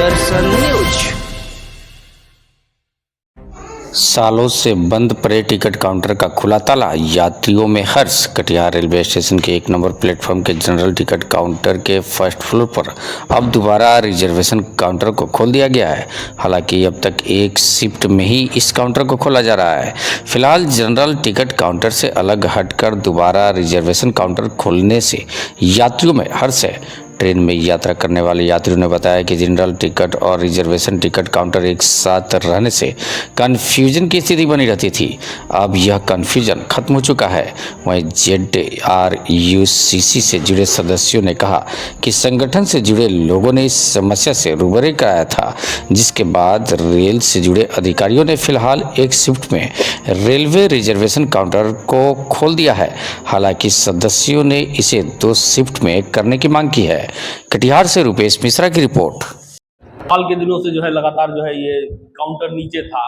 दर्शन news. सालों से बंद पड़े टिकट काउंटर का खुला ताला, यात्रियों में हर्ष। कटिहार रेलवे स्टेशन के 1 नंबर प्लेटफॉर्म के जनरल टिकट काउंटर के फर्स्ट फ्लोर पर अब दोबारा रिजर्वेशन काउंटर को खोल दिया गया है। हालांकि अब तक एक शिफ्ट में ही इस काउंटर को खोला जा रहा है। फिलहाल जनरल टिकट काउंटर से अलग हटकर दोबारा रिजर्वेशन काउंटर खोलने से यात्रियों में हर्ष है। ट्रेन में यात्रा करने वाले यात्रियों ने बताया कि जनरल टिकट और रिजर्वेशन टिकट काउंटर एक साथ रहने से कन्फ्यूजन की स्थिति बनी रहती थी। अब यह कन्फ्यूजन खत्म हो चुका है। वहीं ZRUCC से जुड़े सदस्यों ने कहा कि संगठन से जुड़े लोगों ने इस समस्या से रूबरू कराया था, जिसके बाद रेल से जुड़े अधिकारियों ने फिलहाल एक शिफ्ट में रेलवे रिजर्वेशन काउंटर को खोल दिया है। हालांकि सदस्यों ने इसे 2 शिफ्ट में करने की मांग की है। कटिहार से रुपेश मिश्रा की रिपोर्ट। हाल के दिनों से जो है लगातार जो है ये काउंटर नीचे था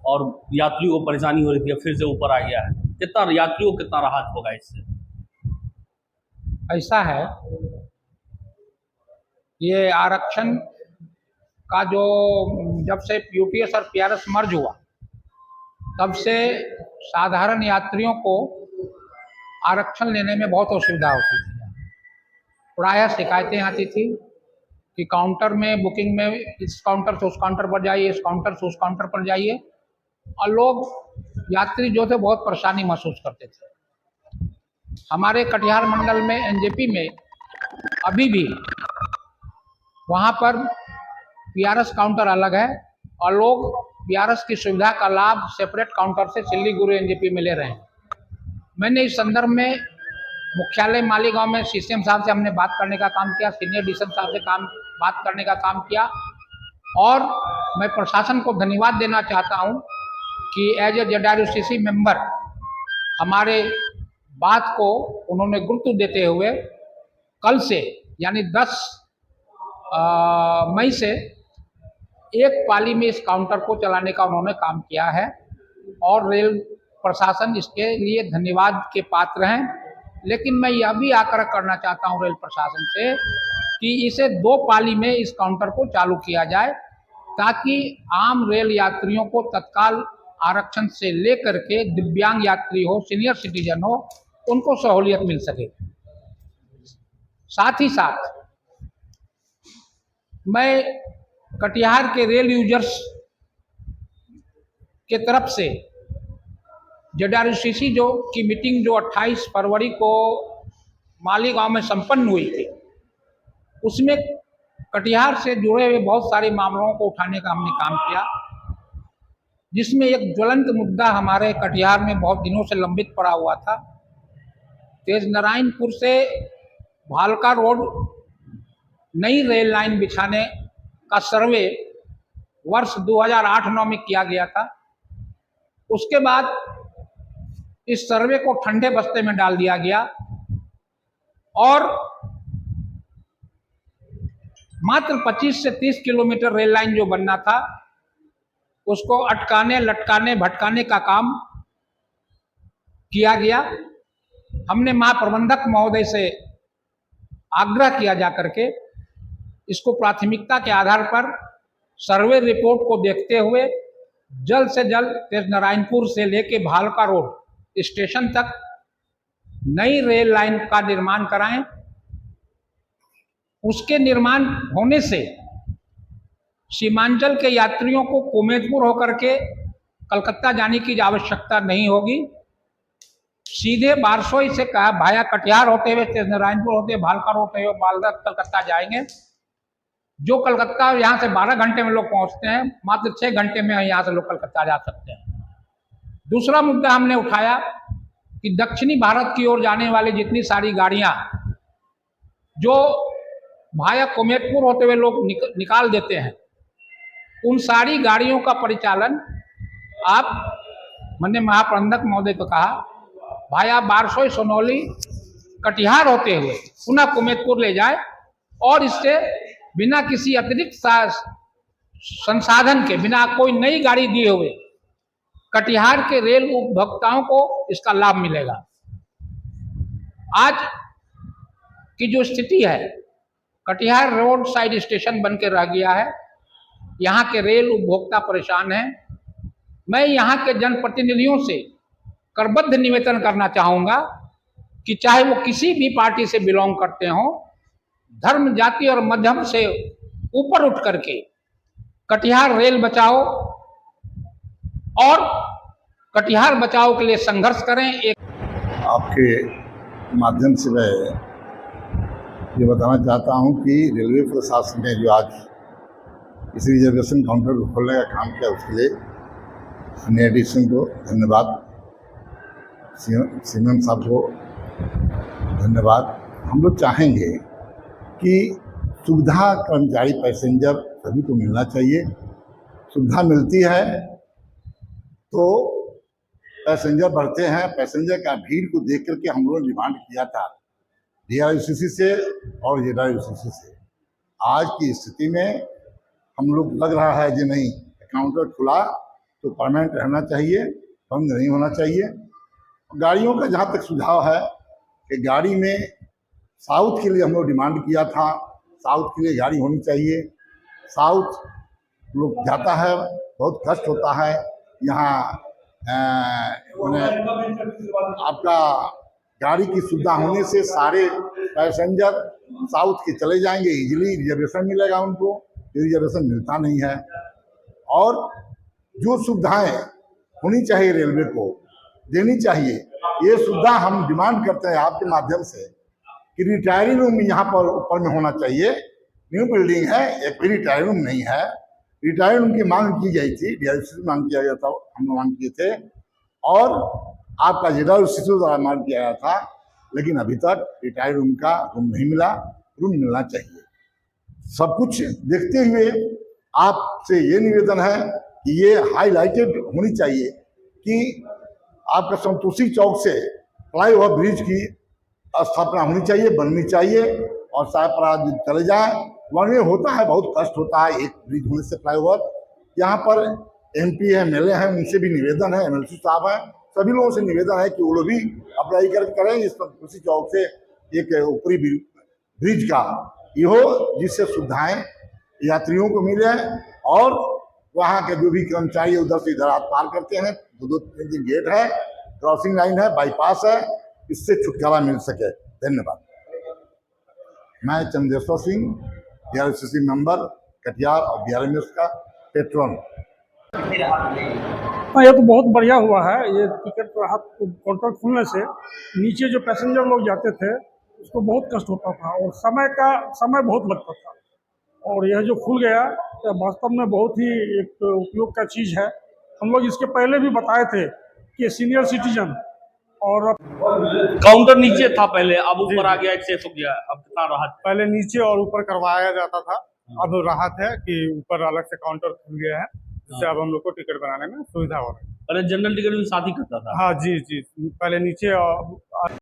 और यात्रियों को परेशानी हो रही थी, अब फिर से ऊपर आ गया है। कितना यात्रियों को कितना राहत होगा इससे? ऐसा है, ये आरक्षण का जो जब से यूटीएस और पीआरएस मर्ज हुआ तब से साधारण यात्रियों को आरक्षण लेने में बहुत असुविधा होती थी। प्रायः शिकायतें आती थी कि काउंटर में बुकिंग में इस काउंटर से उस काउंटर पर जाइए, इस काउंटर से उस काउंटर पर जाइए, और लोग यात्री जो थे बहुत परेशानी महसूस करते थे। हमारे कटिहार मंडल में एनजेपी में अभी भी वहाँ पर पीआरएस काउंटर अलग है और लोग पीआरएस की सुविधा का लाभ सेपरेट काउंटर से सिल्लीगुड़ी एनजेपी में ले रहे हैं। मैंने इस संदर्भ में मुख्यालय मालीगांव में सीसीएम साहब से हमने बात करने का काम किया, सीनियर डीएसएम साहब से बात करने का काम किया, और मैं प्रशासन को धन्यवाद देना चाहता हूं कि एज ए ZRUCC मेंबर हमारे बात को उन्होंने गुरुत्व देते हुए कल से यानी 10 मई से एक पाली में इस काउंटर को चलाने का उन्होंने काम किया है और रेल प्रशासन इसके लिए धन्यवाद के पात्र हैं। लेकिन मैं यह भी आग्रह करना चाहता हूं रेल प्रशासन से कि इसे 2 पाली में इस काउंटर को चालू किया जाए, ताकि आम रेल यात्रियों को तत्काल आरक्षण से लेकर के दिव्यांग यात्री हो, सीनियर सिटीजन हो, उनको सहूलियत मिल सके। साथ ही साथ मैं कटिहार के रेल यूजर्स के तरफ से ZRUCC की मीटिंग जो 28 फरवरी को मालीगांव में संपन्न हुई थी, उसमें कटिहार से जुड़े हुए बहुत सारे मामलों को उठाने का हमने काम किया, जिसमें एक ज्वलंत मुद्दा हमारे कटिहार में बहुत दिनों से लंबित पड़ा हुआ था। तेज नारायणपुर से भालका रोड नई रेल लाइन बिछाने का सर्वे वर्ष 2008-9 में किया गया था। उसके बाद इस सर्वे को ठंडे बस्ते में डाल दिया गया और मात्र 25 से 30 किलोमीटर रेल लाइन जो बनना था उसको अटकाने, लटकाने, भटकाने का काम किया गया। हमने महाप्रबंधक महोदय से आग्रह किया जाकर के इसको प्राथमिकता के आधार पर सर्वे रिपोर्ट को देखते हुए जल्द से जल्द तेज नारायणपुर से लेके भालका रोड स्टेशन तक नई रेल लाइन का निर्माण कराएं। उसके निर्माण होने से सीमांचल के यात्रियों को कोमेजपुर होकर के कलकत्ता जाने की आवश्यकता नहीं होगी। सीधे बारसोई से कहा भाया कटिहार होते हुए तेज नारायणपुर होते हुए भालका रोड होते हुए मालदा कलकत्ता जाएंगे। जो कलकत्ता यहाँ से 12 घंटे में लोग पहुँचते हैं, मात्र 6 घंटे में यहाँ से लोग कलकत्ता जा सकते हैं। दूसरा मुद्दा हमने उठाया कि दक्षिणी भारत की ओर जाने वाली जितनी सारी गाड़ियाँ जो भाया कोमेजपुर होते हुए लोग निकाल देते हैं, उन सारी गाड़ियों का परिचालन आप मैंने महाप्रबंधक महोदय को कहा भाया बारसोई, सोनौली, कटिहार होते हुए पुनः कोमेजपुर ले जाए और इससे बिना किसी अतिरिक्त संसाधन के, बिना कोई नई गाड़ी दिए हुए कटिहार के रेल उपभोक्ताओं को इसका लाभ मिलेगा। आज की जो स्थिति है, कटिहार रोड साइड स्टेशन बन के रह गया है यहाँ के रेल उपभोक्ता परेशान हैं। मैं यहाँ के जनप्रतिनिधियों से करबद्ध निवेदन करना चाहूँगा कि चाहे वो किसी भी पार्टी से बिलोंग करते हों, धर्म, जाति और मजहब से ऊपर उठ करके कटिहार रेल बचाओ और कटिहार बचाओ के लिए संघर्ष करें। एक आपके माध्यम से मैं ये बताना चाहता हूँ कि रेलवे प्रशासन ने जो आज इस रिजर्वेशन काउंटर को खोलने का काम किया, उसके लिए न्यायाधीशों को धन्यवाद, सीएम साहब को धन्यवाद। हम लोग चाहेंगे कि सुविधा कर्मचारी पैसेंजर सभी को मिलना चाहिए। सुविधा मिलती है तो पैसेंजर बढ़ते हैं। पैसेंजर का भीड़ को देख करके हम लोगों ने डिमांड किया था DRUCC से और JWCC से। आज की स्थिति में हम लोग लग रहा है कि नहीं, काउंटर खुला तो परमानेंट रहना चाहिए, बंद नहीं होना चाहिए। गाड़ियों का जहाँ तक सुझाव है कि गाड़ी में साउथ के लिए हम लोग डिमांड किया था, साउथ के लिए गाड़ी होनी चाहिए। साउथ लोग जाता है, बहुत कष्ट होता है। यहाँ आपका गाड़ी की सुविधा होने से सारे पैसेंजर साउथ के चले जाएंगे, इजीली रिजर्वेशन मिलेगा उनको। रिजर्वेशन मिलता नहीं है। और जो सुविधाएं होनी चाहिए रेलवे को देनी चाहिए, ये सुविधा हम डिमांड करते हैं आपके माध्यम से कि रिटायरिंग रूम यहाँ पर ऊपर में होना चाहिए। न्यू बिल्डिंग है, एक भी रिटायरिंग रूम नहीं है। रिटायरिंग रूम की मांग की गई थी, DRUCC मांग किया गया था, हम लोग मांग किए थे, और आपका JWCC द्वारा मांग किया गया था, लेकिन अभी तक रिटायरिंग रूम का रूम नहीं मिला। रूम मिलना चाहिए। सब कुछ देखते हुए आपसे ये निवेदन है कि ये हाईलाइटेड होनी चाहिए कि आपका संतोषी चौक से फ्लाईओवर ब्रिज की स्थापना होनी चाहिए, बननी चाहिए, और शाहपुरा चले जाए। वहाँ होता है, बहुत कष्ट होता है एक ब्रिज होने से फ्लाईओवर। यहाँ पर MP है, MLA हैं, उनसे भी निवेदन है, MLC साहब हैं, सभी लोगों से निवेदन है कि वो लोग भी अप्लाई करें इस संतोषी चौक से एक ऊपरी ब्रिज का ये हो, जिससे सुविधाएं यात्रियों को मिले और वहाँ के जो भी कर्मचारी उधर से इधर हाथ पार करते हैं, 2-3 गेट है, क्रॉसिंग लाइन है, बाईपास है, इससे छुटकारा मिल सके। धन्यवाद। मैं चंदेश्वर सिंह, DRUCC मेंबर कटिहार और DRMS का पेट्रोन। हाँ, ये तो बहुत बढ़िया हुआ है। ये टिकट राहत काउंटर खुलने से नीचे जो पैसेंजर लोग जाते थे उसको बहुत कष्ट होता था और समय बहुत लगता था, और यह जो खुल गया यह वास्तव में बहुत ही एक उपयोग का चीज़ है। हम लोग इसके पहले भी बताए थे कि सीनियर सिटीजन और काउंटर नीचे था पहले, अब ऊपर आ गया, एक्सेस हो गया। अब कितना राहत। पहले नीचे और ऊपर करवाया जाता था, अब राहत है कि ऊपर अलग से काउंटर खुल गया है, जिससे अब हम लोग को टिकट बनाने में सुविधा हो रही है। पहले जनरल टिकट भी साथ ही करता था। हाँ जी, पहले नीचे और